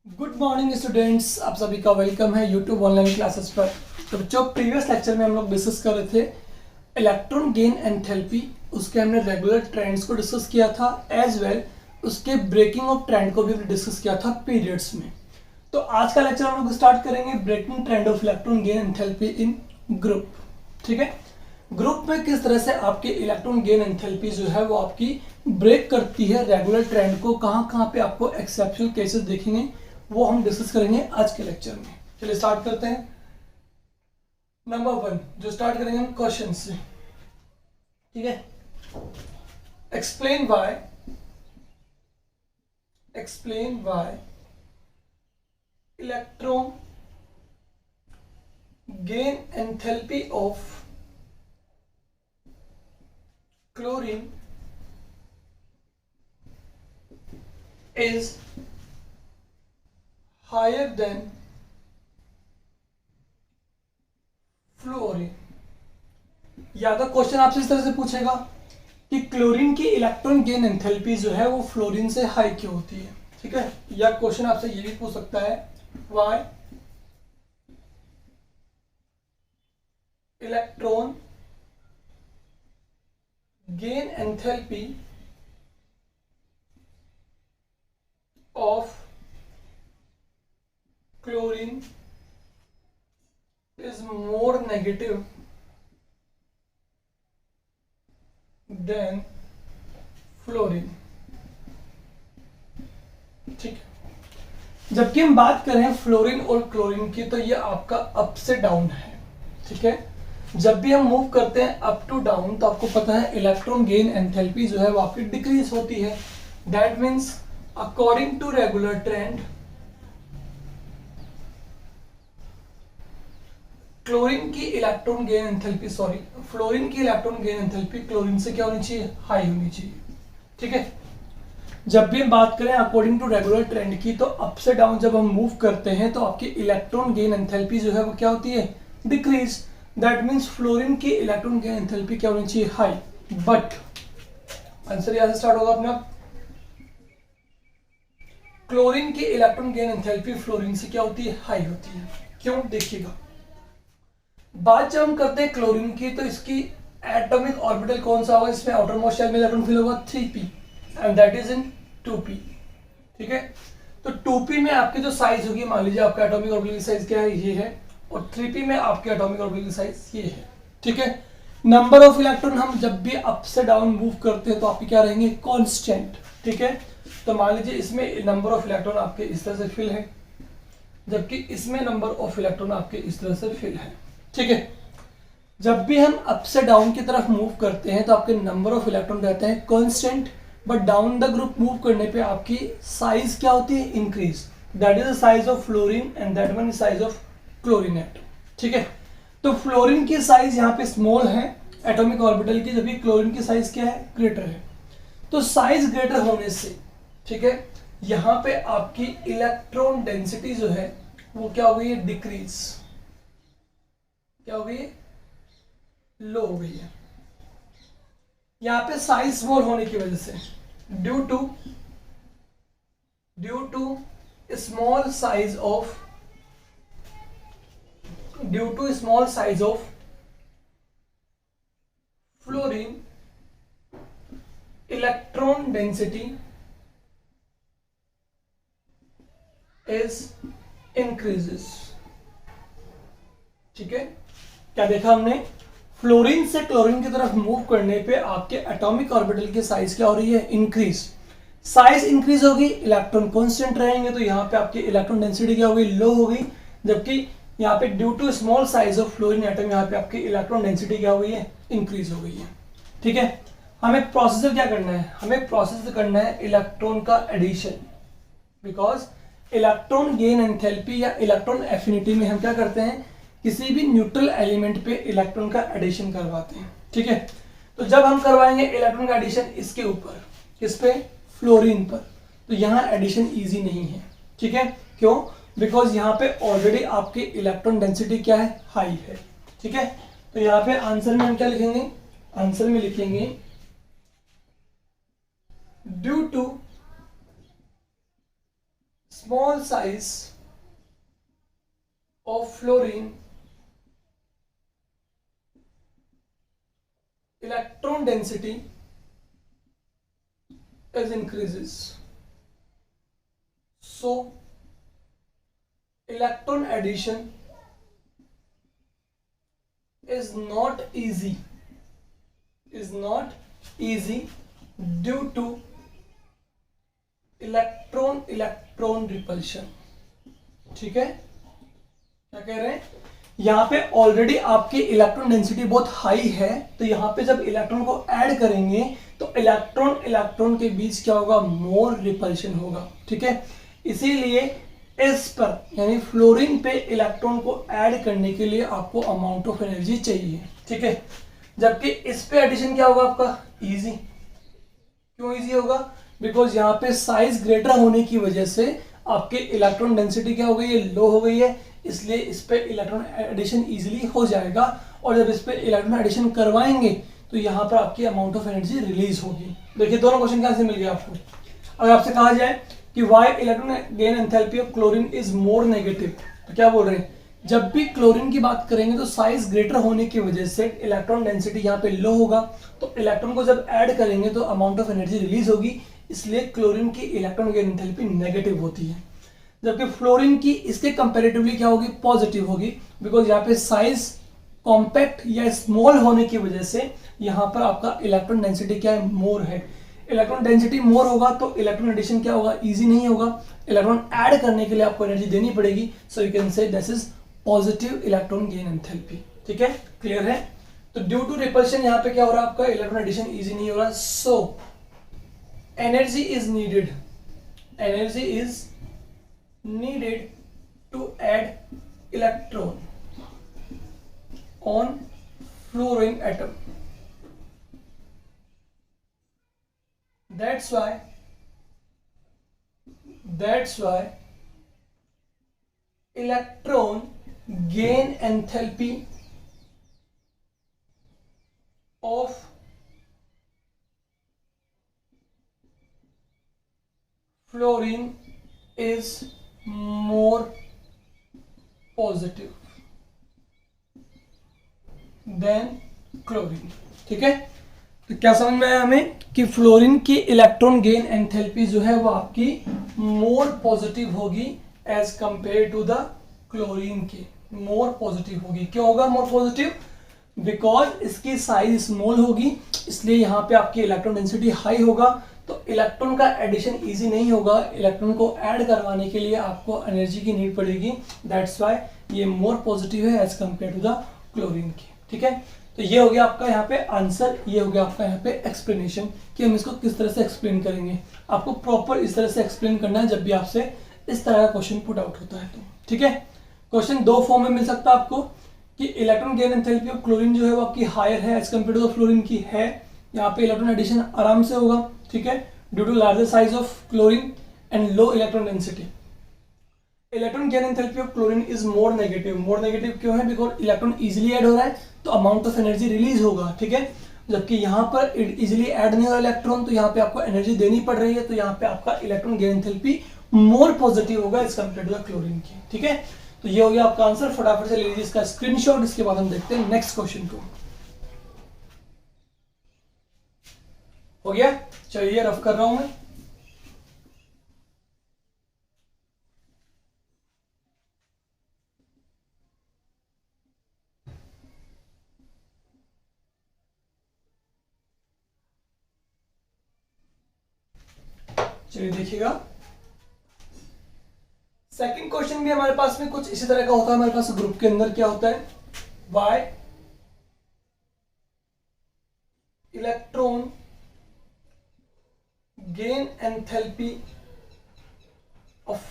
Good morning students, आप सभी का वेलकम है यूट्यूब ऑनलाइन क्लासेस पर। तो बच्चों, प्रीवियस लेक्चर में हम लोग डिस्कस कर रहे थे इलेक्ट्रॉन गेन एंथैल्पी। उसके हमने रेगुलर ट्रेंड्स को डिस्कस किया था, एज वेल उसके ब्रेकिंग ऑफ ट्रेंड को भी हमने डिस्कस किया था पीरियड्स में। तो आज का लेक्चर हम लोग स्टार्ट करेंगे breaking trend of electron gain enthalpy in group. ठीक है, ग्रुप में किस तरह से आपकी इलेक्ट्रॉन गेन एंथैल्पी जो है वो आपकी ब्रेक करती है रेगुलर ट्रेंड को, कहाँ कहाँ पे आपको एक्सेप्शनल केसेस देखेंगे वो हम डिस्कस करेंगे आज के लेक्चर में। चलिए स्टार्ट करते हैं। नंबर 1 जो स्टार्ट करेंगे हम क्वेश्चन से। ठीक है, explain why electron gain enthalpy of chlorine is higher than fluorine. या तो क्वेश्चन आपसे इस तरह से पूछेगा कि क्लोरीन की इलेक्ट्रॉन गेन एंथैल्पी जो है वो फ्लोरीन से हाई क्यों होती है। ठीक है, या क्वेश्चन आपसे ये भी पूछ सकता है why electron gain enthalpy of chlorine is more negative than fluorine। ठीक है, जबकि हम बात करें फ्लोरीन और क्लोरीन की तो ये आपका अप से डाउन है। ठीक है, जब भी हम मूव करते हैं अप टू डाउन तो आपको पता है इलेक्ट्रॉन गेन एंथैल्पी जो है वो आपकी डिक्रीज होती है। That means according to regular trend fluorine की इलेक्ट्रॉन गेन एंथैल्पी क्लोरीन से क्या होनी चाहिए, हाई होनी चाहिए। ठीक है, जब भी हम बात करें अकॉर्डिंग टू रेगुलर ट्रेंड की तो अप से डाउन जब हम मूव करते हैं तो आपकी इलेक्ट्रॉन गेन एंथैल्पी जो है वो क्या होती है, डिक्रीज। दैट मीन्स फ्लोरीन की इलेक्ट्रॉन गेन एंथैल्पी क्या होनी चाहिए, हाई। बट आंसर यहां से स्टार्ट होगा अपना, क्लोरीन की इलेक्ट्रॉन गेन एंथैल्पी फ्लोरीन से क्या होती है, हाई होती है। क्यों, देखिएगा। बात जब हम करते हैं क्लोरीन की तो इसकी एटॉमिक ऑर्बिटल कौन सा होगा, इसमें आउटर मोस्ट शेल में इलेक्ट्रॉन फिल होगा 3p and that is in 2p। ठीक है, तो 2p में आपकी जो साइज होगी, मान लीजिए आपका एटॉमिक ऑर्बिटल की साइज क्या है, ये है, और 3p में आपके एटॉमिक ऑर्बिटल की साइज ये है। ठीक है, नंबर ऑफ इलेक्ट्रॉन हम जब भी अप से डाउन मूव करते हैं तो आपके क्या रहेंगे, कांस्टेंट। ठीक है, तो मान लीजिए इसमें नंबर ऑफ इलेक्ट्रॉन आपके इस तरह से फिल है, जबकि इसमें नंबर ऑफ इलेक्ट्रॉन आपके इस तरह से फिल है। ठीक है, जब भी हम अप से डाउन की तरफ मूव करते हैं तो आपके नंबर ऑफ इलेक्ट्रॉन रहते हैं constant, but down the group move करने पे आपकी साइज क्या होती है, increase. That is the size of fluorine and that one is size of chlorine atom. ठीक है, तो फ्लोरीन की साइज यहाँ पे स्मॉल है एटॉमिक ऑर्बिटल की, जबकि क्लोरीन की साइज क्या है, ग्रेटर है। तो साइज ग्रेटर होने से, ठीक है, यहाँ पे आपकी इलेक्ट्रॉन डेंसिटी जो है वो क्या हो गई है, डिक्रीज। क्या हो गई है, लो हो गई है। यहां पे साइज स्मॉल होने की वजह से due to small size of fluorine electron density is increases. ठीक है, क्या देखा हमने, फ्लोरीन से क्लोरीन की तरफ मूव करने पे आपके एटॉमिक ऑर्बिटल की साइज क्या हो रही है, इंक्रीज। साइज इंक्रीज होगी, इलेक्ट्रॉन कांस्टेंट रहेंगे, तो यहाँ पे आपकी इलेक्ट्रॉन डेंसिटी क्या हो गई, लो हो गई। जबकि यहाँ पे due to small size of fluorine atom यहाँ पे आपकी इलेक्ट्रॉन डेंसिटी क्या हो गई है, इंक्रीज हो गई है। ठीक है, हमें प्रोसेसर क्या करना है, हमें प्रोसेस करना है इलेक्ट्रॉन का addition, because electron gain enthalpy या इलेक्ट्रॉन एफिनिटी में हम क्या करते हैं, किसी भी न्यूट्रल एलिमेंट पे इलेक्ट्रॉन का एडिशन करवाते हैं। ठीक है, तो जब हम करवाएंगे इलेक्ट्रॉन का एडिशन इसके ऊपर, किस पे, फ्लोरीन पर, तो यहाँ एडिशन इजी नहीं है। ठीक है, क्यों, बिकॉज यहाँ पे ऑलरेडी आपकी इलेक्ट्रॉन डेंसिटी क्या है, हाई है। ठीक है, तो यहाँ पे आंसर में हम क्या लिखेंगे, आंसर में लिखेंगे due to small size of fluorine, electron density is increases. So electron addition is not easy due to electron repulsion. ठीक है, क्या कह रहे हैं यहाँ पे ऑलरेडी आपकी इलेक्ट्रॉन डेंसिटी बहुत हाई है, तो यहाँ पे जब इलेक्ट्रॉन को ऐड करेंगे तो इलेक्ट्रॉन के बीच क्या होगा, मोर रिपल्शन होगा. ठीक है, इसीलिए इस पर यानी फ्लोरीन पे इलेक्ट्रॉन को ऐड करने के लिए आपको अमाउंट ऑफ एनर्जी चाहिए. ठीक है, जबकि इस पे एडिशन क्या होगा आपका, इजी. क्यों इजी होगा, बिकॉज यहाँ पे साइज ग्रेटर होने की वजह से आपके इलेक्ट्रॉन डेंसिटी क्या हो गई है, लो हो गई है, इसलिए इस पे इलेक्ट्रॉन एडिशन इजीली हो जाएगा. और जब इस पे इलेक्ट्रॉन एडिशन करवाएंगे तो यहाँ पर आपकी अमाउंट ऑफ एनर्जी रिलीज होगी. देखिए दोनों क्वेश्चन कहाँ से मिल गया आपको. अगर आपसे कहा जाए कि why electron gain enthalpy of chlorine is more negative, तो क्या बोल रहे हैं, जब भी क्लोरीन की बात करेंगे तो साइज ग्रेटर होने की वजह से इलेक्ट्रॉन डेंसिटी यहाँ पे लो होगा, तो इलेक्ट्रॉन को जब ऐड करेंगे तो अमाउंट ऑफ एनर्जी रिलीज होगी, इसलिए क्लोरीन की इलेक्ट्रॉन गेन एंथैल्पी नेगेटिव होती है. जबकि फ्लोरीन की इसके कंपैरेटिवली क्या होगी, पॉजिटिव होगी, बिकॉज यहाँ पे साइज कॉम्पैक्ट या स्मॉल होने की वजह से यहाँ पर आपका इलेक्ट्रॉन डेंसिटी क्या है, मोर है. इलेक्ट्रॉन डेंसिटी मोर होगा तो इलेक्ट्रॉन एडिशन क्या होगा, इजी नहीं होगा, इलेक्ट्रॉन ऐड करने के लिए आपको एनर्जी देनी पड़ेगी. सो यू कैन से this is positive electron gain enthalpy. ठीक है, क्लियर है. तो ड्यू टू रिपल्शन यहाँ पे क्या हो रहा है आपका, इलेक्ट्रॉन एडिशन इजी नहीं हो रहा. So energy is needed to add electron on fluorine atom. That's why electron gain enthalpy of fluorine is more positive than chlorine. ठीक है, तो क्या समझ में आया हमें कि फ्लोरीन की इलेक्ट्रॉन गेन एंथैल्पी जो है वो आपकी मोर पॉजिटिव होगी as compare to the chlorine की. मोर पॉजिटिव होगी. क्यों होगा मोर पॉजिटिव, बिकॉज इसकी साइज स्मॉल होगी, इसलिए यहाँ पे आपकी इलेक्ट्रॉन डेंसिटी हाई होगा, तो इलेक्ट्रॉन का एडिशन इजी नहीं होगा, इलेक्ट्रॉन को ऐड करवाने के लिए आपको एनर्जी की नीड पड़ेगी. दैट्स व्हाई ये मोर पॉजिटिव है as compare to the chlorine की. ठीक है, तो ये हो गया आपका यहाँ पे आंसर, ये हो गया आपका यहाँ पे एक्सप्लेनेशन कि हम इसको किस तरह से एक्सप्लेन करेंगे. आपको प्रॉपर इस तरह से एक्सप्लेन करना है जब भी आपसे इस तरह का क्वेश्चन पुट आउट होता है. तो ठीक है, क्वेश्चन दो फॉर्म में मिल सकता है आपको कि electron gain enthalpy of chlorine जो है वो आपकी हायर है as compare to the fluorine की है. यहाँ पे इलेक्ट्रॉन एडिशन आराम से होगा. ठीक है, due to larger size of chlorine and low electron density. Electron gain enthalpy of chlorine is more negative. More negative क्यों है, बिकॉज इलेक्ट्रॉन इजीली ऐड हो रहा है तो अमाउंट ऑफ एनर्जी रिलीज होगा. ठीक है, जबकि यहाँ पर इजीली ऐड नहीं हो रहा इलेक्ट्रॉन, तो यहाँ पे आपको एनर्जी देनी पड़ रही है, तो यहाँ पे आपका electron gain enthalpy more positive होगा as compare to the chlorine की. ठीक है, तो ये हो गया आपका आंसर. फटाफट से ले लीजिए इसका स्क्रीनशॉट, इसके बाद हम देखते हैं नेक्स्ट क्वेश्चन को. हो गया, चलिए रफ कर रहा हूं मैं. चलिए देखिएगा, सेकंड क्वेश्चन भी हमारे पास में कुछ इसी तरह का होता है. हमारे पास ग्रुप के अंदर क्या होता है, why electron gain enthalpy of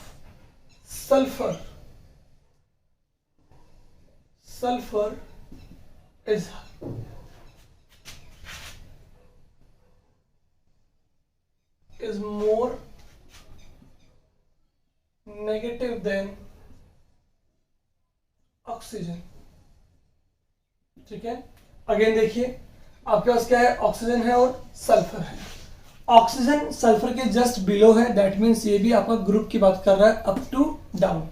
sulfur is more negative than oxygen. ठीक है, अगेन देखिए आपके पास क्या है, ऑक्सीजन है और सल्फर है. ऑक्सीजन सल्फर के जस्ट बिलो है, दैट मीन्स ये भी आपका ग्रुप की बात कर रहा है अप टू डाउन,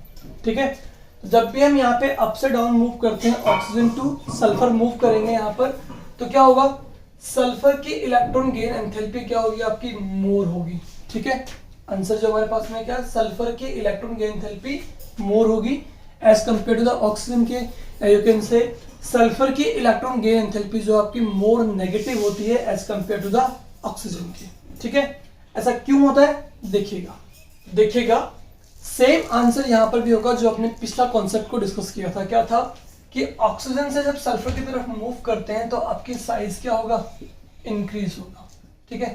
ठीक है। जब भी हम यहाँ पे अप से डाउन मूव करते हैं, ऑक्सीजन टू सल्फर मूव करेंगे यहाँ पर, तो क्या होगा, सल्फर की इलेक्ट्रॉन गेन एंथैल्पी क्या होगी आपकी, मोर होगी, ठीक है। आंसर जो हमारे पास में क्या है, सल्फर की इलेक्ट्रॉन गेन एंथैल्पी मोर होगी as compare to the oxygen के, यू कैन से सल्फर की इलेक्ट्रॉन गेन एंथैल्पी जो आपकी मोर नेगेटिव होती है as compare to the oxygen की, ठीक है। ऐसा क्यों होता है, देखिएगा सेम आंसर यहां पर भी होगा जो अपने पिछला कॉन्सेप्ट को डिस्कस किया था। क्या था कि ऑक्सीजन से जब सल्फर की तरफ मूव करते हैं तो आपकी साइज क्या होगा, इंक्रीज होगा, ठीक है।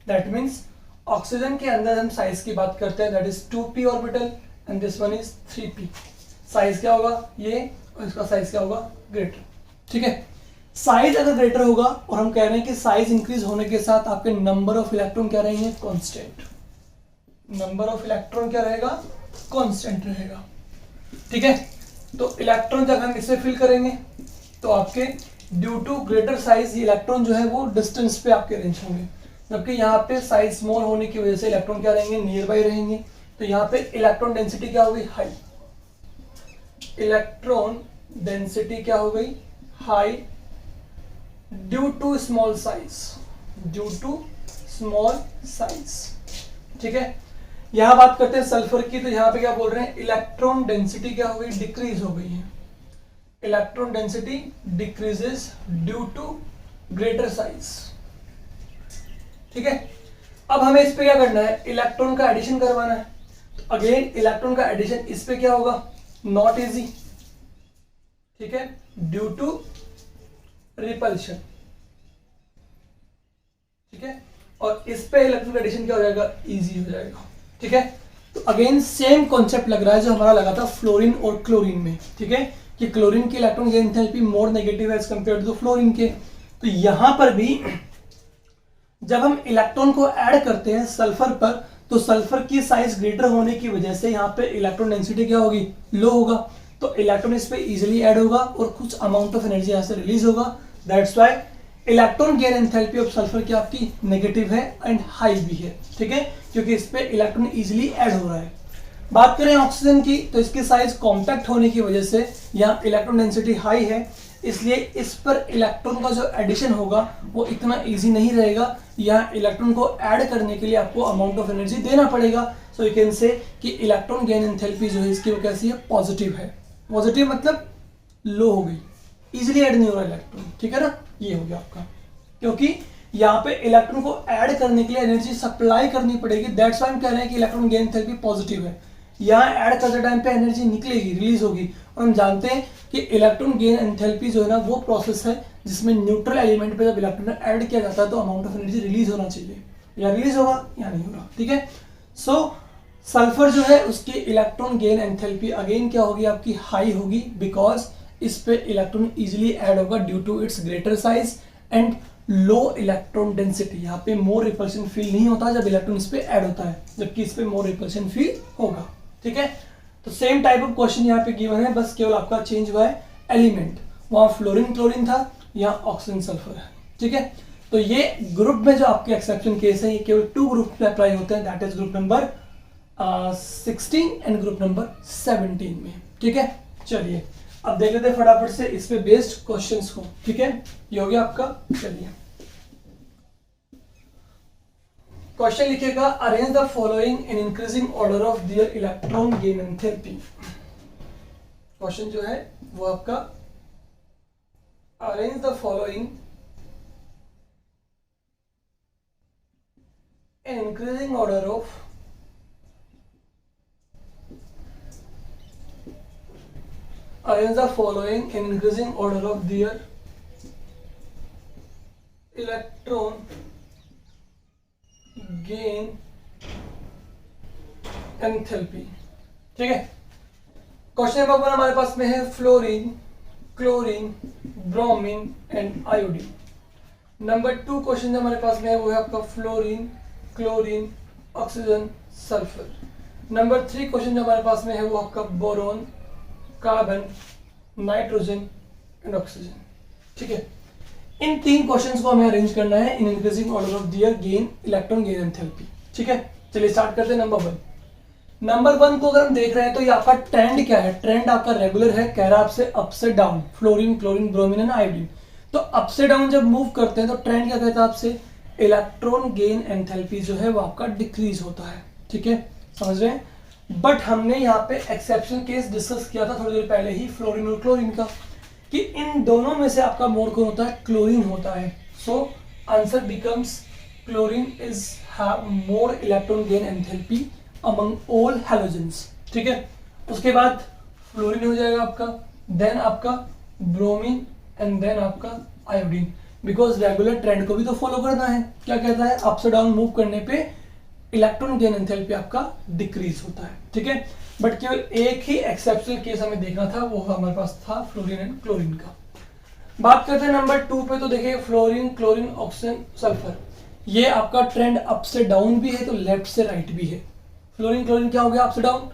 दैट मीन्स ऑक्सीजन के अंदर हम साइज की बात करते हैं, that is 2p orbital and this one is 3p। Size क्या होगा ये, और इसका साइज क्या होगा, ग्रेटर, ठीक है। साइज अगर ग्रेटर होगा और हम कह रहे हैं कि साइज इंक्रीज होने के साथ आपके नंबर ऑफ इलेक्ट्रॉन क्या रहेंगे, कांस्टेंट। नंबर ऑफ इलेक्ट्रॉन क्या रहेगा, कांस्टेंट रहेगा, ठीक है। तो इलेक्ट्रॉन जब हम इसे फिल करेंगे तो आपके ड्यू टू ग्रेटर साइज ये इलेक्ट्रॉन जो है वो डिस्टेंस पे आपके अरेंज होंगे, जबकि यहाँ पे साइज स्मॉल होने की वजह से इलेक्ट्रॉन क्या रहेंगे, नियर बाई रहेंगे। तो यहाँ पे इलेक्ट्रॉन डेंसिटी क्या हो गई, हाई। इलेक्ट्रॉन डेंसिटी क्या हो गई, high due to small size, ठीक है। यहां बात करते हैं सल्फर की, तो यहां पे क्या बोल रहे हैं, इलेक्ट्रॉन डेंसिटी क्या हो गई, डिक्रीज हो गई है। Electron density decreases due to greater size, ठीक है। अब हमें इस पे क्या करना है, इलेक्ट्रॉन का एडिशन करवाना है। तो अगेन इलेक्ट्रॉन का एडिशन इस पे क्या होगा, नॉट इजी, ठीक है, ड्यू टू रिपल्शन, ठीक है। और इस पे इलेक्ट्रॉन का एडिशन क्या हो जाएगा, इजी हो जाएगा, ठीक है। तो अगेन सेम कॉन्सेप्ट लग रहा है जो हमारा लगा था फ्लोरीन और क्लोरीन में, ठीक है, कि क्लोरीन की electron gain enthalpy more negative है एज कंपेयर टू फ्लोरीन के। तो यहां पर भी जब हम इलेक्ट्रॉन को ऐड करते हैं सल्फर पर, तो सल्फर की साइज ग्रेटर होने की वजह से यहाँ पे इलेक्ट्रॉन डेंसिटी क्या होगी, लो होगा। तो इलेक्ट्रॉन इस पे इजीली ऐड होगा और कुछ अमाउंट ऑफ एनर्जी यहाँ से रिलीज होगा। That's why electron gain enthalpy of sulphur की आपकी नेगेटिव है एंड हाई भी है, ठीक है, क्योंकि इस पे इलेक्ट्रॉन इजीली ऐड हो रहा है। बात करें ऑक्सीजन की, तो इसकी साइज कॉम्पैक्ट होने की वजह से यहाँ इलेक्ट्रॉन डेंसिटी हाई है, इसलिए इस पर इलेक्ट्रॉन का जो एडिशन होगा वो इतना इजी नहीं रहेगा। यहाँ इलेक्ट्रॉन को ऐड करने के लिए आपको अमाउंट ऑफ एनर्जी देना पड़ेगा। सो यू कैन से कि इलेक्ट्रॉन गेन एंथैल्पी जो है इसकी वो कैसी है, पॉजिटिव है। पॉजिटिव मतलब लो हो गई, इजीली ऐड नहीं हो रहा इलेक्ट्रॉन, ठीक है ना, ये हो गया आपका, क्योंकि यहाँ पे इलेक्ट्रॉन को ऐड करने के लिए एनर्जी सप्लाई करनी पड़ेगी। दैट्स व्हाई हम कह रहे हैं कि इलेक्ट्रॉन गेन एंथैल्पी पॉजिटिव है। यहाँ ऐड करते टाइम पे एनर्जी निकलेगी, रिलीज होगी, और हम जानते हैं कि इलेक्ट्रॉन गेन एंथैल्पी जो है ना वो प्रोसेस है जिसमें न्यूट्रल एलिमेंट पे जब इलेक्ट्रॉन ऐड किया जाता है तो अमाउंट ऑफ एनर्जी रिलीज होना चाहिए, या रिलीज होगा या नहीं हो रहा, ठीक है। सो सल्फर जो है उसकी इलेक्ट्रॉन गेन एंथैल्पी अगेन क्या होगी आपकी, हाई होगी, बिकॉज इस पे इलेक्ट्रॉन इजीली ऐड होगा due to its greater size and low electron density. यहाँ पे मोर रिपल्शन फील नहीं होता जब इलेक्ट्रॉन इस पे ऐड होता है, जबकि इस पे मोर रिपल्शन फील होगा, ठीक है। तो सेम टाइप ऑफ क्वेश्चन यहाँ पे गिवन है, बस केवल आपका चेंज हुआ है एलिमेंट, वहां फ्लोरीन क्लोरीन था, यहाँ ऑक्सीजन सल्फर है, ठीक है। तो ये ग्रुप में जो आपके एक्सेप्शन केस है ये केवल 2 ग्रुप में अप्लाई होते हैं, that is group number 16 and group number 17 में, ठीक है। चलिए अब देख लेते हैं फटाफट से इस पे बेस्ड क्वेश्चंस को, ठीक है। ये हो गया आपका, चलिए क्वेश्चन लिखिएगा, arrange the following in increasing order of their electron gain enthalpy. Question जो है वो आपका, arrange the following in increasing order of arrange the following in increasing order of their electron gain enthalpy, ठीक है। Question number 1 हमारे पास में है fluorine, chlorine, bromine and iodine. Number 2 question जो हमारे पास में है वो है आपका fluorine, chlorine, oxygen, sulphur. Number 3 question जो हमारे पास में है वो आपका boron, carbon, nitrogen and oxygen, ठीक है। इन 3 क्वेश्चंस को हमें अरेंज करना है in increasing order of their gain electron gain enthalpy. ठीक है, चलिए स्टार्ट करते हैं। नंबर वन को अगर हम देख रहे हैं तो ये आपका ट्रेंड क्या है, ट्रेंड आपका रेगुलर है, कह रहा है आपसे अप से down, fluorine chlorine bromine and iodine. तो अप से डाउन जब मूव करते हैं तो ट्रेंड क्या कहता है आपसे, इलेक्ट्रॉन गेन एंथैल्पी जो है वो आपका डिक्रीज होता है। ठीक है, समझ रहे हैं। बट हमने यहाँ पे एक्सेप्शनल केस डिस्कस किया था थोड़ी देर पहले ही फ्लोरीन और क्लोरीन का, कि इन दोनों में से आपका मोर कौन होता है, क्लोरीन होता है। So answer becomes chlorine is have more electron gain enthalpy among all halogens. ठीक है, उसके बाद फ्लोरीन हो जाएगा आपका, देन आपका ब्रोमीन एंड देन आपका आयोडीन। बिकॉज रेगुलर ट्रेंड को भी तो फॉलो करना है, क्या कहता है, अप से डाउन मूव करने पे इलेक्ट्रॉन गेन एंथैल्पी आपका डिक्रीज होता है। ठीक है, बट केवल एक ही एक्सेप्शनल केस हमें देखना था, वो हमारे पास था फ्लोरीन एंड क्लोरीन का। बात करते हैं नंबर 2 पे, तो देखिए फ्लोरीन क्लोरीन ऑक्सीजन सल्फर, ये आपका ट्रेंड अप से डाउन भी है तो लेफ्ट से राइट भी है। फ्लोरीन क्लोरीन क्या हो गया, अप से डाउन,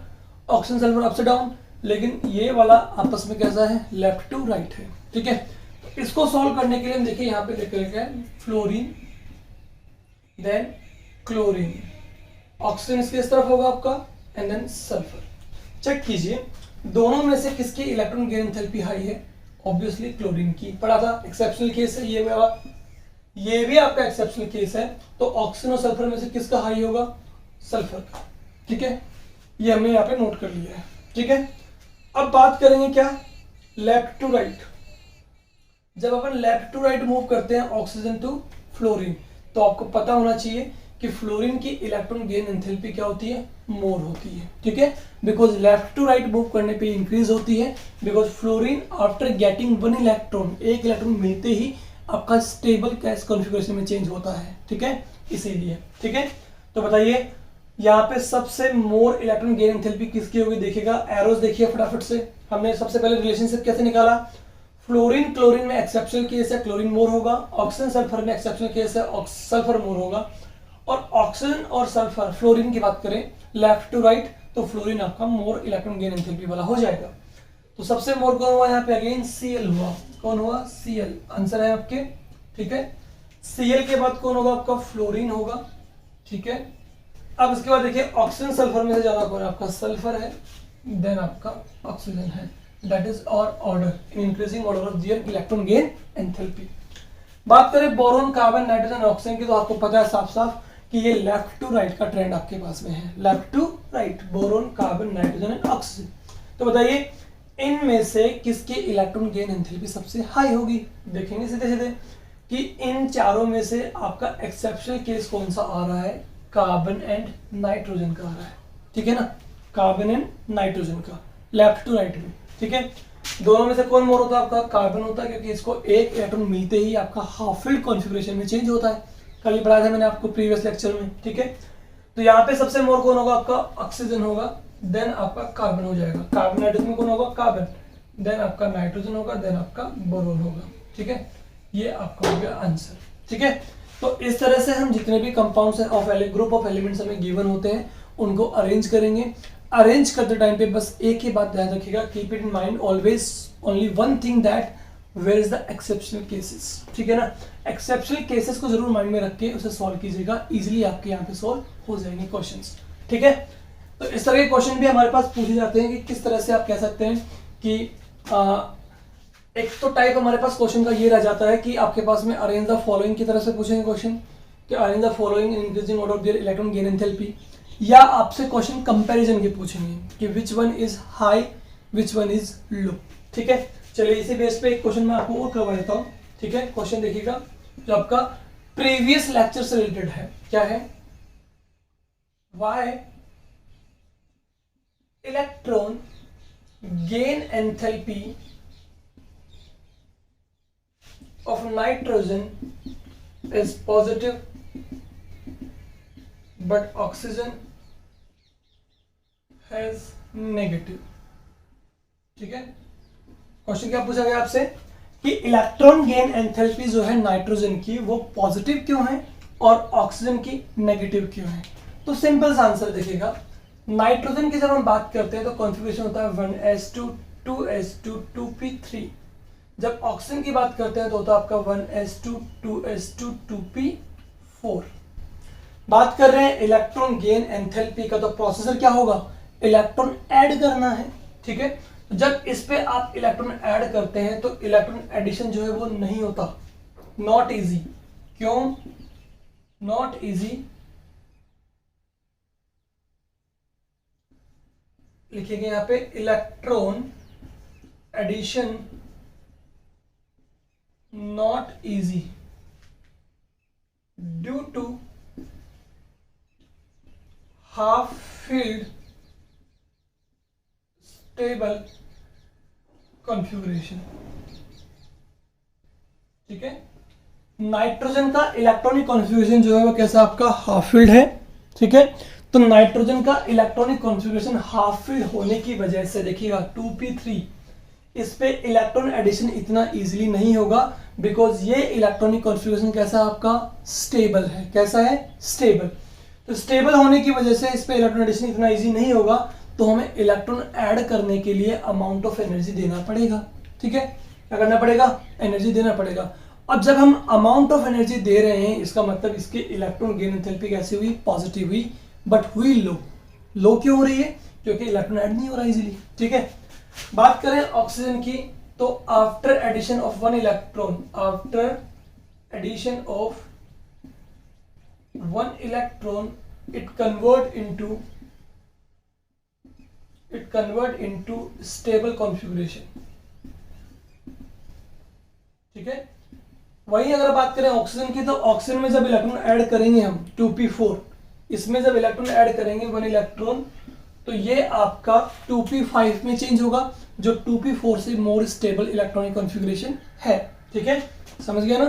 ऑक्सीजन सल्फर अप से डाउन, लेकिन ये वाला आपस में कैसा है, लेफ्ट टू राइट है। ठीक है, तो इसको सॉल्व करने के लिए हम देखिए यहाँ पे लिख रखे हैं फ्लोरीन देन क्लोरीन, ऑक्सीजन इसके इस तरफ होगा आपका एंड देन सल्फर। चेक कीजिए दोनों में से किसकी इलेक्ट्रॉन गेन एंथैल्पी हाई है, ऑब्वियसली क्लोरीन की। पढ़ा था एक्सेप्शनल केस है ये वाला, ये भी आपका एक्सेप्शनल केस है, तो ऑक्सीजन और सल्फर में से किसका हाई होगा, सल्फर का। ठीक है, ये हमने यहाँ पे नोट कर लिया है। ठीक है, अब बात करेंगे क्या, लेफ्ट टू राइट। जब अपन लेफ्ट टू राइट मूव करते हैं ऑक्सीजन टू फ्लोरीन, तो आपको पता होना चाहिए कि फ्लोरीन की इलेक्ट्रॉन गेन एंथैल्पी क्या होती है, मोर होती है। ठीक है, because left to right move करने पे इंक्रीज होती है, because fluorine after getting 1 electron, एक इलेक्ट्रॉन मिलते ही आपका स्टेबल गैस कॉन्फ़िगरेशन में चेंज होता है। ठीक है, इसीलिए। ठीक है, तो बताइए यहाँ पे सबसे मोर इलेक्ट्रॉन गेन एंथैल्पी किसकी होगी, देखिएगा एरोस देखिए फटाफट से। हमने सबसे पहले रिलेशनशिप कैसे निकाला, फ्लोरीन क्लोरीन में एक्सेप्शनल केस है, क्लोरीन मोर होगा, ऑक्सीजन सल्फर में एक्सेप्शनल केस है, सल्फर मोर होगा। और ऑक्सीजन और सल्फर फ्लोरीन की बात करें लेफ्ट टू राइट, तो फ्लोरीन आपका मोर इलेक्ट्रॉन गेन एंथैल्पी वाला हो जाएगा। तो सबसे मोर कौन हुआ यहाँ पे, अगेन Cl हुआ, कौन हुआ, Cl आंसर है आपके। ठीक है, Cl के बाद कौन होगा आपका, फ्लोरीन होगा। ठीक है, अब इसके बाद देखिए ऑक्सीजन सल्फर में से ज्यादा कौन है आपका, सल्फर है, देन आपका ऑक्सीजन है। That is our order in increasing order of their electron gain enthalpy. बात करें बोरोन कार्बन नाइट्रोजन ऑक्सीजन की, तो आपको पता है साफ साफ कि ये लेफ्ट टू राइट का ट्रेंड आपके पास में है, left to right, boron carbon nitrogen and oxygen. तो बताइए इनमें से किसकी इलेक्ट्रॉन गेन एंथैल्पी सबसे हाई होगी, देखेंगे सीधे सीधे कि इन चारों में से आपका एक्सेप्शनल केस कौन सा आ रहा है, कार्बन एंड नाइट्रोजन का आ रहा है। ठीक है ना, कार्बन एंड नाइट्रोजन का लेफ्ट टू राइट में। ठीक है, दोनों में से कौन मोर होता है आपका, कार्बन होता है, क्योंकि इसको एक इलेक्ट्रॉन मिलते ही आपका हाफ फील्ड कॉन्फ़िगरेशन में चेंज होता है, कल ही पढ़ाया था मैंने आपको प्रीवियस लेक्चर में। ठीक है, तो यहाँ पे सबसे मोर कौन होगा आपका, ऑक्सीजन होगा, देन आपका कार्बन हो जाएगा, कार्बन नाइट्रोजन में कौन होगा, कार्बन, देन आपका नाइट्रोजन होगा, देन आपका बोरोन होगा। ठीक है, ये आपका हो गया आंसर। ठीक है, तो इस तरह से हम जितने भी कंपाउंड्स हैं ऑफ ग्रुप ऑफ एलिमेंट्स हमें गिवन होते हैं उनको अरेंज करेंगे। अरेंज करते टाइम पे बस एक ही बात ध्यान रखिएगा, keep it in mind always only one thing, that where is the exceptional cases. ठीक है ना, एक्सेप्शनल केसेस को जरूर माइंड में रख के उसे सॉल्व कीजिएगा, इजीली आपके यहाँ पे सॉल्व हो जाएंगे क्वेश्चंस। ठीक है, तो इस तरह के क्वेश्चन भी हमारे पास पूछे जाते हैं कि किस तरह से आप कह सकते हैं कि एक तो टाइप हमारे पास क्वेश्चन का ये रह जाता है कि आपके पास में अरेंज द फॉलोइंग की तरह से पूछेंगे क्वेश्चन कि arrange the following in increasing order of their electron gain enthalpy, या आपसे क्वेश्चन कंपैरिजन के पूछेंगे कि which one is high which one is low. ठीक है, चलिए इसी बेस पे एक क्वेश्चन मैं आपको और करवा देता हूँ। ठीक है, क्वेश्चन देखिएगा जो आपका प्रीवियस लेक्चर से रिलेटेड है, क्या है, why electron gain enthalpy of nitrogen is positive but oxygen has negative। ठीक है, क्वेश्चन क्या पूछा गया आपसे कि इलेक्ट्रॉन गेन एंथैल्पी जो है नाइट्रोजन की वो पॉजिटिव क्यों है और ऑक्सीजन की नेगेटिव क्यों है। तो सिंपल सा आंसर देखिएगा, नाइट्रोजन की जब हम बात करते हैं तो कॉन्फ़िगरेशन होता है 1s2 2s2 2p3, जब ऑक्सीजन की बात करते हैं तो होता है आपका 1s2 2s2 2p4। बात कर रहे हैं इलेक्ट्रॉन गेन एंथैल्पी का, तो प्रोसेसर क्या होगा, इलेक्ट्रॉन ऐड करना है, ठीक है। जब इस पे आप इलेक्ट्रॉन ऐड करते हैं तो इलेक्ट्रॉन एडिशन जो है वो नहीं होता, नॉट इजी। क्यों नॉट इजी, लिखेंगे यहां पे electron addition not easy due to half filled stable configuration, ठीक है। नाइट्रोजन का इलेक्ट्रॉनिक कॉन्फ़िगरेशन जो है वो कैसा आपका हाफ फील्ड है, ठीक है। तो नाइट्रोजन का इलेक्ट्रॉनिक कॉन्फ़िगरेशन हाफ फील्ड होने की वजह से देखिएगा 2p3, इस पे इलेक्ट्रॉन एडिशन इतना इजीली नहीं होगा, बिकॉज ये इलेक्ट्रॉनिक कॉन्फ़िगरेशन कैसा आपका स्टेबल है, कैसा है स्टेबल। तो स्टेबल होने की वजह से इस पे इलेक्ट्रॉन एडिशन इतना इजी नहीं होगा, तो हमें इलेक्ट्रॉन ऐड करने के लिए अमाउंट ऑफ एनर्जी देना पड़ेगा, ठीक है। क्या करना पड़ेगा, एनर्जी देना पड़ेगा। अब जब हम अमाउंट ऑफ एनर्जी दे रहे हैं, इसका मतलब इसके इलेक्ट्रॉन गेन एंथैल्पी कैसी हुई, पॉजिटिव हुई, बट हुई लो। लो क्यों हो रही है, क्योंकि इलेक्ट्रॉन ऐड नहीं हो रहा इजीली, ठीक है। बात करें ऑक्सीजन की, तो after addition of one electron, after addition of one electron it convert into stable configuration, ठीक है। वहीं अगर बात करें ऑक्सीजन की, तो ऑक्सीजन में जब इलेक्ट्रॉन ऐड करेंगे हम 2p4, इसमें जब इलेक्ट्रॉन ऐड करेंगे वन इलेक्ट्रॉन, तो ये आपका 2p5 में चेंज होगा, जो 2p4 से मोर स्टेबल इलेक्ट्रॉनिक कॉन्फ़िगरेशन है, ठीक है। समझ गया ना,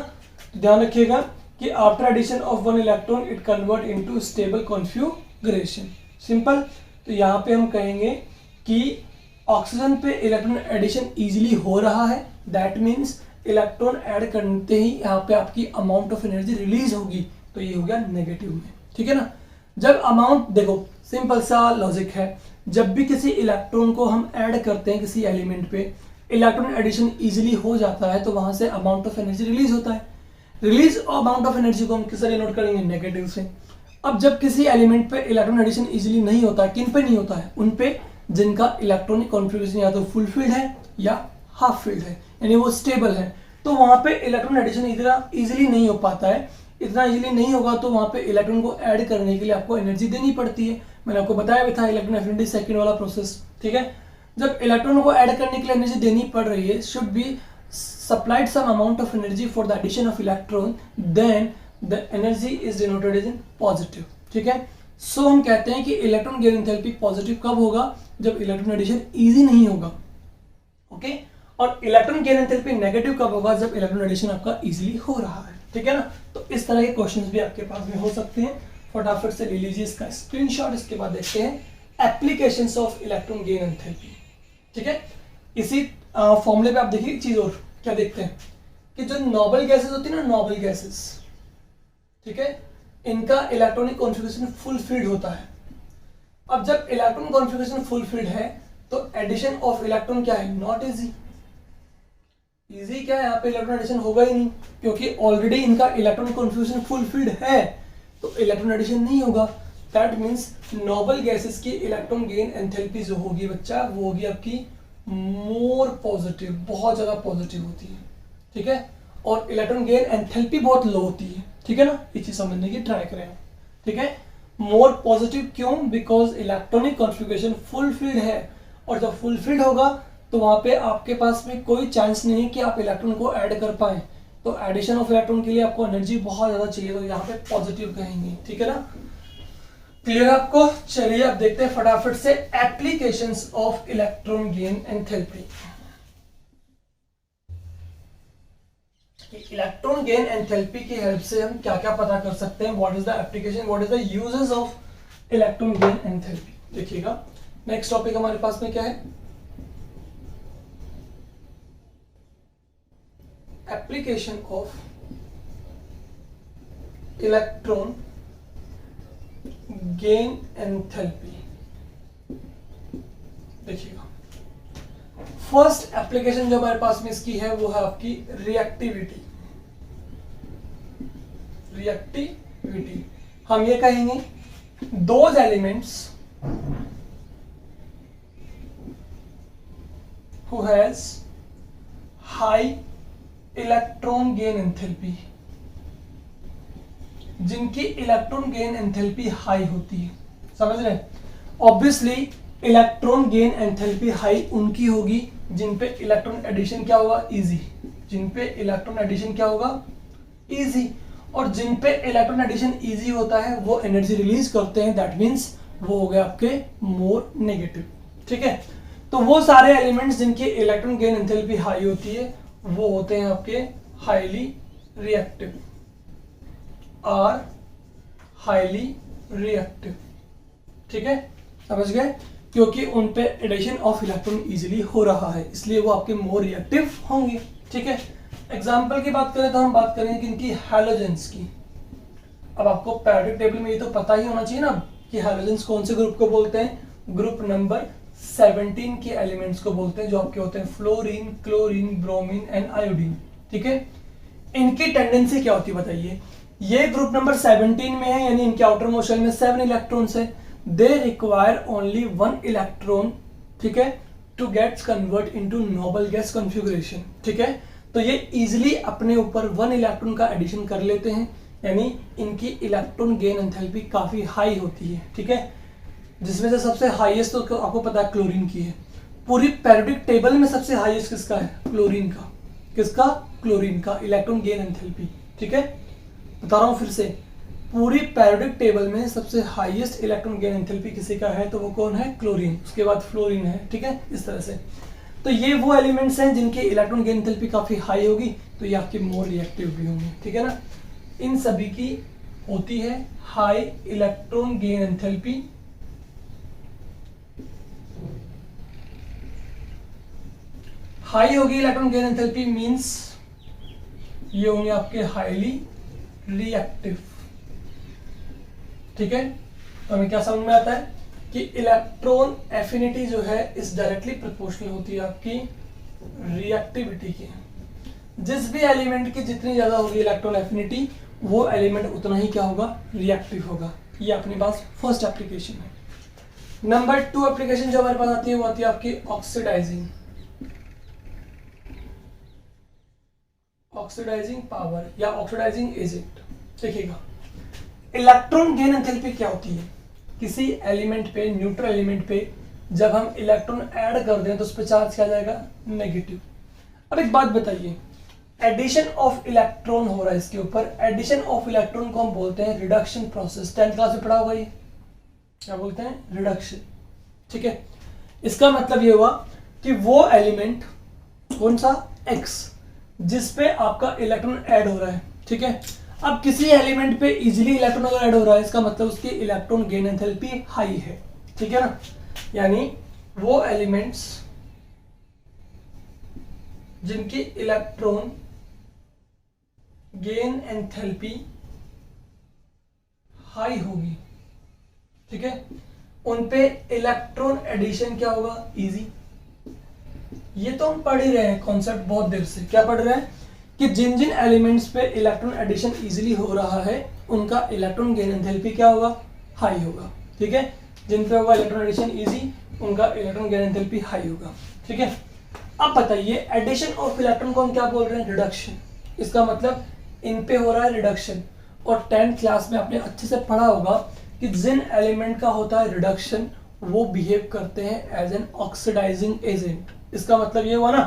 ध्यान रखिएगा कि after addition of one electron it convert into stable configuration, simple. तो यहाँ पे हम कहेंगे कि ऑक्सीजन पे इलेक्ट्रॉन एडिशन इजीली हो रहा है, दैट मीन्स इलेक्ट्रॉन ऐड करते ही यहाँ पे आपकी अमाउंट ऑफ एनर्जी रिलीज होगी, तो ये हो गया नेगेटिव में, ठीक है ना। जब अमाउंट, देखो सिंपल सा लॉजिक है, जब भी किसी इलेक्ट्रॉन को हम ऐड करते हैं किसी एलिमेंट पे, इलेक्ट्रॉन एडिशन इजीली हो जाता है, तो वहां से अमाउंट ऑफ एनर्जी रिलीज होता है। रिलीज अमाउंट ऑफ एनर्जी को हम किस तरह नोट करेंगे, नेगेटिव से। अब जब किसी एलिमेंट पे इलेक्ट्रॉन एडिशन इजीली नहीं होता, किन पे नहीं होता है, उन पे जिनका इलेक्ट्रॉनिक कॉन्फ़िगरेशन या तो फुल फील्ड है या हाफ फील्ड है, यानी वो स्टेबल है, तो वहां पे इलेक्ट्रॉन एडिशन इतना इजीली नहीं हो पाता है। इतना इजीली नहीं होगा तो वहां पे इलेक्ट्रॉन को ऐड करने के लिए आपको एनर्जी देनी पड़ती है। मैंने आपको बताया भी था इलेक्ट्रॉन एफिनिटी सेकंड वाला प्रोसेस, ठीक है। जब इलेक्ट्रॉन को ऐड करने के लिए एनर्जी देनी पड़ रही है, should be supplied some amount of energy for the addition of electron, then the energy is denoted as in positive, ठीक है। सो हम कहते हैं कि इलेक्ट्रॉन गेन एंथैल्पी पॉजिटिव कब होगा, जब इलेक्ट्रॉन एडिशन इजी नहीं होगा, ओके। और इलेक्ट्रॉन गेन एंथैल्पी नेगेटिव कब होगा, जब इलेक्ट्रॉन एडिशन आपका इजीली हो रहा है, ठीक है ना। तो इस तरह के क्वेश्चंस भी आपके पास में हो सकते हैं, फटाफट से ले लीजिए इसका स्क्रीनशॉट। इसके बाद देखते हैं applications of electron gain enthalpy, ठीक है। इसी फॉर्मूले पे आप देखिए एक चीज और क्या देखते हैं कि जो नोबल गैसेस होती है ना, नोबल गैसेस, ठीक है, इनका इलेक्ट्रॉनिक कॉन्फ़िगरेशन फुल फील्ड होता है। अब जब इलेक्ट्रॉन कॉन्फ़िगरेशन फुल फील्ड है, तो एडिशन ऑफ इलेक्ट्रॉन क्या है, नॉट इजी। इजी क्या है, यहाँ पे इलेक्ट्रॉन एडिशन होगा ही नहीं, क्योंकि ऑलरेडी इनका इलेक्ट्रॉन कॉन्फ़िगरेशन फुल फील्ड है, तो इलेक्ट्रॉन एडिशन नहीं होगा। दैट मीन्स नोबल गैसेस की इलेक्ट्रॉन गेन एंथैल्पी जो होगी बच्चा, वो होगी आपकी मोर पॉजिटिव, बहुत ज्यादा पॉजिटिव होती है, ठीक है। और इलेक्ट्रॉन गेन एंथैल्पी बहुत लो होती है, ठीक है ना। ये चीज समझने की ट्राई करें, ठीक है। मोर पॉजिटिव क्यों, because electronic configuration full field है, और जब फुल फील्ड होगा तो वहां पे आपके पास में कोई चांस नहीं है कि आप इलेक्ट्रॉन को ऐड कर पाए। तो एडिशन ऑफ इलेक्ट्रॉन के लिए आपको एनर्जी बहुत ज्यादा चाहिए, तो यहाँ पे पॉजिटिव कहेंगे, ठीक है ना। क्लियर आपको, चलिए अब देखते हैं फटाफट से applications of electron gain enthalpy. Electron gain enthalpy की हेल्प से हम क्या क्या पता कर सकते हैं, what is the application, what is the uses of electron gain enthalpy. देखिएगा नेक्स्ट टॉपिक हमारे पास में क्या है, application of electron gain enthalpy. देखिएगा फर्स्ट एप्लीकेशन जो हमारे पास में इसकी है वो है आपकी रिएक्टिविटी। रिएक्टिविटी हम ये कहेंगे those elements who has high electron gain enthalpy, जिनकी इलेक्ट्रॉन गेन एंथैल्पी हाई होती है। समझ रहे हैं? Obviously electron gain enthalpy high उनकी होगी जिन पे इलेक्ट्रॉन एडिशन क्या होगा, इजी। जिन पे इलेक्ट्रॉन एडिशन क्या होगा, इजी। और जिन पे इलेक्ट्रॉन एडिशन इजी होता है वो एनर्जी रिलीज करते हैं, दैट मींस वो हो गए आपके मोर नेगेटिव। ठीक है, तो वो सारे एलिमेंट्स जिनकी इलेक्ट्रॉन गेन एंथैल्पी हाई होती है वो होते हैं आपके highly reactive, are highly reactive. ठीक है, समझ गए? क्योंकि उन पे एडिशन ऑफ इलेक्ट्रॉन इजीली हो रहा है, इसलिए वो आपके मोर रिएक्टिव होंगे। ठीक है, एग्जाम्पल की बात करें तो हम बात करेंगे किनकी, हैलोजेंस की। अब आपको पीरियोडिक टेबल में ये तो पता ही होना चाहिए ना कि हैलोजेंस कौन से ग्रुप को बोलते हैं, ग्रुप नंबर 17 के एलिमेंट्स को बोलते हैं, जो आपके होते हैं fluorine, chlorine, bromine and iodine. ठीक है, इनकी टेंडेंसी क्या होती है बताइए। ये ग्रुप नंबर 17 में है, यानी इनके आउटर मोस्ट शेल में 7 इलेक्ट्रॉन्स है। दे रिक्वायर ओनली 1 इलेक्ट्रॉन, ठीक है, to gets convert into noble gas configuration. ठीक है, तो ये इजीली अपने ऊपर 1 इलेक्ट्रॉन का एडिशन कर लेते हैं, यानी इनकी इलेक्ट्रॉन गेन एंथैल्पी काफी हाई होती है। ठीक है, जिसमें से सबसे हाईएस्ट तो आपको पता है क्लोरीन की है। पूरी पीरियोडिक टेबल में सबसे हाईएस्ट किसका है, क्लोरीन का। किसका, क्लोरीन का इलेक्ट्रॉन गेन एंथैल्पी। ठीक है, बता रहा हूं फिर से, पूरी पीरियोडिक टेबल में सबसे हाईएस्ट इलेक्ट्रॉन गेन एंथैल्पी किसी का है तो वो कौन है, क्लोरीन। उसके बाद फ्लोरीन है। ठीक है, इस तरह से। तो ये वो एलिमेंट्स हैं जिनकी इलेक्ट्रॉन गेन एंथैल्पी काफी हाई होगी, तो ये आपके मोर रिएक्टिव भी होंगे। ठीक है ना, इन सभी की होती है high electron gain enthalpy. High होगी इलेक्ट्रॉन गेन एंथैल्पी मींस ये होंगे आपके हाईली रिएक्टिव। ठीक है, तो हमें क्या समझ में आता है कि इलेक्ट्रॉन एफिनिटी जो है इस डायरेक्टली प्रोपोर्शनल होती है आपकी रिएक्टिविटी की। जिस भी एलिमेंट की जितनी ज्यादा होगी इलेक्ट्रॉन एफिनिटी, वो एलिमेंट उतना ही क्या होगा, रिएक्टिव होगा। ये अपने पास फर्स्ट एप्लीकेशन है। नंबर 2 एप्लीकेशन जो हमारे पास आती है वो आती है आपकी ऑक्सीडाइजिंग। ऑक्सीडाइजिंग पावर या ऑक्सीडाइजिंग एजेंट। देखिएगा, इलेक्ट्रॉन गेन एंथैल्पी क्या होती है, किसी एलिमेंट पे, न्यूट्रल एलिमेंट पे जब हम इलेक्ट्रॉन ऐड कर दें तो उस पर चार्ज क्या जाएगा, नेगेटिव। अब एक बात बताइए, एडिशन ऑफ इलेक्ट्रॉन हो रहा है इसके ऊपर। एडिशन ऑफ इलेक्ट्रॉन को हम बोलते हैं रिडक्शन प्रोसेस। 10th क्लास में पढ़ा होगा ये, क्या बोलते हैं, रिडक्शन। ठीक है, इसका मतलब ये हुआ कि वो एलिमेंट कौन सा, X, जिस पे आपका इलेक्ट्रॉन ऐड हो रहा है। ठीक है, अब किसी एलिमेंट पे इजीली इलेक्ट्रॉन अगर ऐड हो रहा है, इसका मतलब उसकी इलेक्ट्रॉन गेन एंथैल्पी हाई है। ठीक है ना, यानी वो एलिमेंट्स जिनकी इलेक्ट्रॉन गेन एंथैल्पी हाई होगी, ठीक है, उन पे इलेक्ट्रॉन एडिशन क्या होगा, इजी। ये तो हम पढ़ ही रहे हैं कॉन्सेप्ट बहुत देर से। क्या पढ़ रहे हैं कि जिन जिन एलिमेंट्स पे इलेक्ट्रॉन एडिशन इजीली हो रहा है उनका इलेक्ट्रॉन गेन एंथैल्पी क्या होगा, हाई होगा। ठीक है, जिन पे होगा इलेक्ट्रॉन एडिशन इजी, उनका इलेक्ट्रॉन गेन एंथैल्पी हाई होगा। ठीक है, अब बताइए एडिशन ऑफ इलेक्ट्रॉन को हम क्या बोल रहे हैं, रिडक्शन। इसका मतलब इन पे हो रहा है रिडक्शन। और 10th क्लास में आपने अच्छे से पढ़ा होगा कि जिन एलिमेंट का होता है रिडक्शन वो बिहेव करते हैं एज एन ऑक्सीडाइजिंग एजेंट। इसका मतलब ये हुआ ना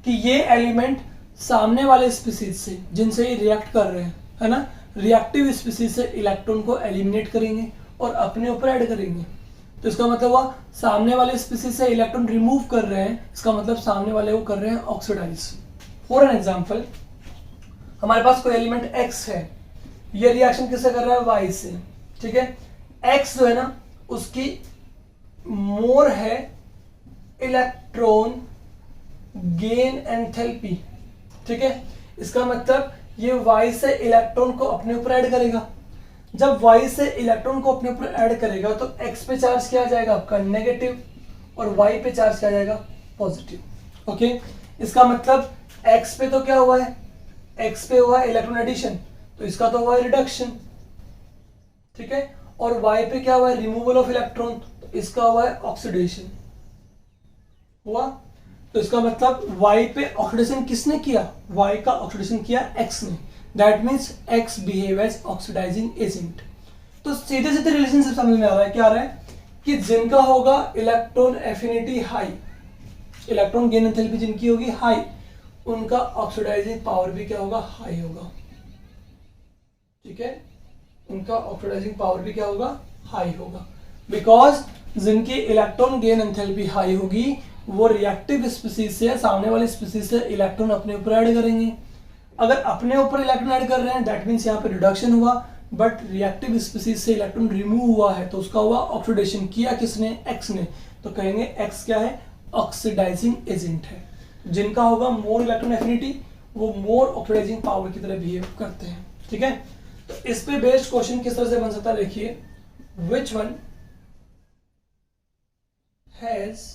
कि ये एलिमेंट सामने वाले स्पीसीज से जिनसे ये रिएक्ट कर रहे हैं, है ना, रिएक्टिव स्पीसीज से इलेक्ट्रॉन को एलिमिनेट करेंगे और अपने ऊपर ऐड करेंगे। तो इसका मतलब हुआ सामने वाले स्पीसीज से इलेक्ट्रॉन रिमूव कर रहे हैं, इसका मतलब सामने वाले को कर रहे हैं ऑक्सीडाइज। फॉर एन एग्जांपल, हमारे पास कोई एलिमेंट X है, ये रिएक्शन किससे कर रहा है, Y से। ठीक है, X जो है ना उसकी मोर है इलेक्ट्रॉन गेन एंथैल्पी। ठीक है, इसका मतलब ये Y से इलेक्ट्रॉन को अपने ऊपर ऐड करेगा। जब Y से इलेक्ट्रॉन को अपने ऊपर ऐड करेगा तो X पे चार्ज किया जाएगा आपका नेगेटिव और Y पे चार्ज किया जाएगा पॉजिटिव। ओके, इसका मतलब x पे तो क्या हुआ है, x पे हुआ है इलेक्ट्रॉन एडिशन, तो इसका तो हुआ है रिडक्शन, ठीक है। और y पे क्या हुआ है, रिमूवल ऑफ इलेक्ट्रॉन, तो इसका हुआ है ऑक्सीडेशन हुआ। तो इसका मतलब y पे ऑक्सीडेशन किसने किया, y का ऑक्सीडेशन किया x ने, that means x behave as oxidising agent. तो सीधे सीधे रिलेशनशिप समझ में आ रहा है, क्या आ रहा है कि जिनका होगा electron affinity high, electron gain enthalpy जिनकी होगी हाई, उनका ऑक्सीडाइजिंग पावर भी क्या होगा, हाई होगा, ठीक है। उनका ऑक्सीडाइजिंग पावर भी क्या होगा, हाई होगा, बिकॉज जिनकी इलेक्ट्रॉन गेन एंथैल्पी हाई होगी वो रिएक्टिव स्पीसीज से, सामने वाली स्पीसीज से इलेक्ट्रॉन अपने ऊपर ऐड करेंगे। अगर अपने ऊपर इलेक्ट्रॉन ऐड कर रहे हैं दैट मीन्स यहाँ पे रिडक्शन हुआ, बट रिएक्टिव स्पीसीज से इलेक्ट्रॉन रिमूव हुआ है तो उसका हुआ ऑक्सीडेशन, किया किसने, एक्स ने, तो कहेंगे एक्स क्या है, ऑक्सीडाइजिंग एजेंट है। जिनका होगा मोर इलेक्ट्रॉन एफिनिटी वो मोर ऑक्सीडाइजिंग पावर की तरह बिहेव करते हैं, ठीक है। तो इस पे बेस्ड क्वेश्चन किस तरह से बन सकता है, देखिए, which one has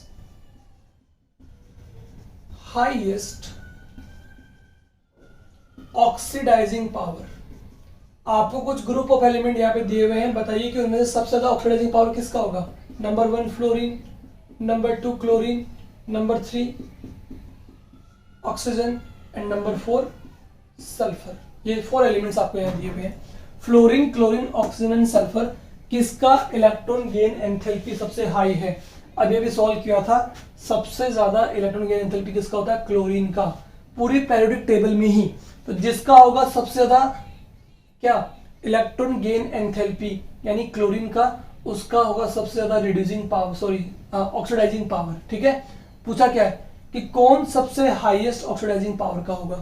highest oxidising power. आपको कुछ ग्रुप ऑफ एलिमेंट यहाँ पे दिए हुए हैं, बताइए कि उनमें से सबसे ज्यादा ऑक्सीडाइजिंग पावर किसका होगा। Number 1 fluorine, number 2 chlorine, number 3 oxygen and number 4 sulphur. ये 4 एलिमेंट्स आपको यहाँ दिए हुए हैं। Fluorine, chlorine, oxygen and sulphur, किसका इलेक्ट्रॉन गेन एंथैल्पी सबसे हाई है। अभी अभी सॉल्व किया था, सबसे ज्यादा इलेक्ट्रॉन गेन एंथैल्पी किसका होता है, क्लोरीन का, पूरी पेरियोडिक टेबल में ही। तो जिसका होगा सबसे ज्यादा क्या, इलेक्ट्रॉन गेन एंथैल्पी, यानी क्लोरीन का, उसका होगा सबसे ज्यादा reducing power, sorry oxidising power, ठीक है। पूछा क्या है कि कौन सबसे हाईएस्ट ऑक्सीडाइजिंग पावर का होगा,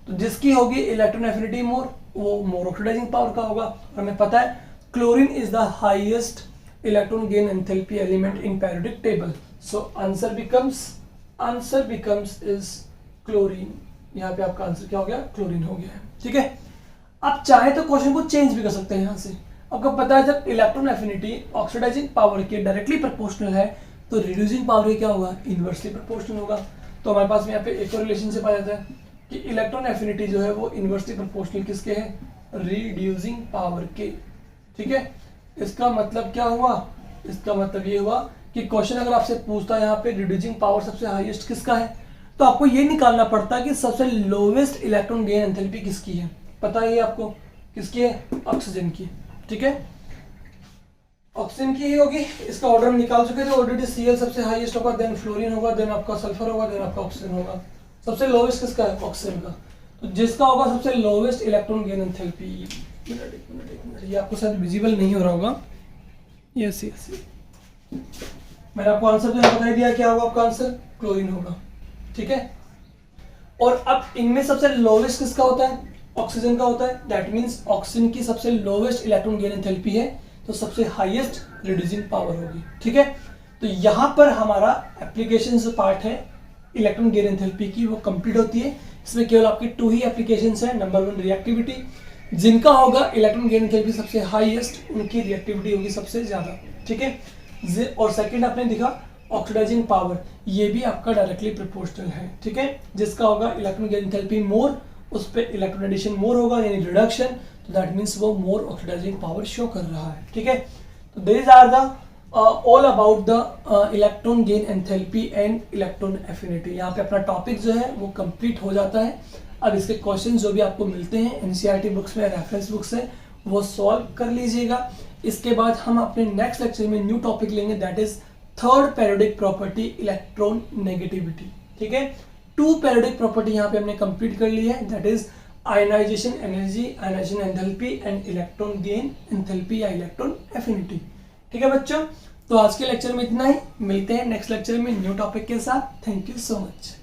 तो जिसकी होगी इलेक्ट्रॉन एफिनिटी मोर, वो मोर ऑक्सीडाइजिंग पावर का होगा। और हमें पता है chlorine is the highest electron gain enthalpy element in periodic table, so answer becomes is chlorine. यहाँ पे आपका आंसर क्या हो गया, क्लोरीन हो गया है, ठीक है। आप चाहे तो क्वेश्चन को चेंज भी कर सकते हैं यहाँ से। आपको पता है जब इलेक्ट्रॉन एफिनिटी ऑक्सीडाइजिंग पावर के डायरेक्टली प्रोपोर्शनल है तो रिड्यूसिंग पावर क्या होगा, इनवर्सली प्रोपोर्शनल होगा। तो हमारे पास में यहाँ पे एक और रिलेशनशिप आ जाता है कि इलेक्ट्रॉन एफिनिटी जो है वो इनवर्सली प्रोपोर्शनल किसके है, रिड्यूसिंग पावर के, ठीक है। इसका मतलब क्या हुआ, इसका मतलब ये हुआ कि क्वेश्चन अगर आपसे पूछता है यहाँ पे रिड्यूसिंग पावर सबसे हाईएस्ट किसका है, तो आपको ये निकालना पड़ता है कि सबसे लोवेस्ट इलेक्ट्रॉन गेन एंथैल्पी किसकी है। पता है आपको किसकी है, ऑक्सीजन की, ठीक है, ऑक्सीजन की ही होगी। इसका ऑर्डर हम निकाल चुके थे ऑलरेडी, Cl सबसे हाईएस्ट होगा, देन फ्लोरीन होगा, देन आपका सल्फर होगा, देन आपका ऑक्सीजन होगा। सबसे लोवेस्ट किसका है, ऑक्सीजन का। तो जिसका होगा सबसे लोवेस्ट इलेक्ट्रॉन गेन एंथैल्पी, एक मिनट, ये आपको शायद विजिबल नहीं हो रहा होगा, यस, मैंने आपको आंसर बता ही दिया, क्या होगा आपका आंसर, क्लोरीन होगा, ठीक है। और अब इनमें सबसे लोवेस्ट किसका होता है, ऑक्सीजन का होता है, दैट मींस ऑक्सीजन की सबसे लोवेस्ट इलेक्ट्रॉन गेन एंथैल्पी है तो सबसे हाईएस्ट रिड्यूसिंग पावर होगी, ठीक है। तो यहाँ पर हमारा एप्लीकेशन जो पार्ट है इलेक्ट्रॉन गेन एंथैल्पी की वो कंप्लीट होती है। इसमें केवल आपकी 2 ही एप्लीकेशंस है। नंबर 1 रिएक्टिविटी, जिनका होगा इलेक्ट्रॉन गेन एंथैल्पी सबसे हाईएस्ट उनकी रिएक्टिविटी होगी सबसे ज्यादा, ठीक है। और सेकंड आपने दिखा ऑक्सीडाइजिंग पावर, ये भी आपका डायरेक्टली प्रोपोर्शनल है, ठीक है। जिसका होगा इलेक्ट्रॉन गेन एंथैल्पी मोर, उस पे इलेक्ट्रॉन एडिशन मोर होगा यानी रिडक्शन, तो दैट मींस वो मोर ऑक्सीडाइजिंग पावर शो कर रहा है, ठीक है। तो this are the all about the electron gain enthalpy and electron affinity. यहाँ पे अपना टॉपिक जो है वो कंप्लीट हो जाता है। अब इसके क्वेश्चन जो भी आपको मिलते हैं एनसीईआरटी बुक्स में, रेफरेंस बुक्स से, वो सॉल्व कर लीजिएगा। इसके बाद हम अपने नेक्स्ट लेक्चर में न्यू टॉपिक लेंगे, that is third periodic property electron negativity, ठीक है। 2 पेरियोडिक प्रॉपर्टी यहाँ पे हमने कंप्लीट कर ली है, that is ionisation energy, ionisation enthalpy and electron gain enthalpy या इलेक्ट्रॉन एफिनिटी, ठीक है बच्चों। तो आज के लेक्चर में इतना ही, मिलते हैं नेक्स्ट लेक्चर में न्यू टॉपिक के साथ। Thank you so much.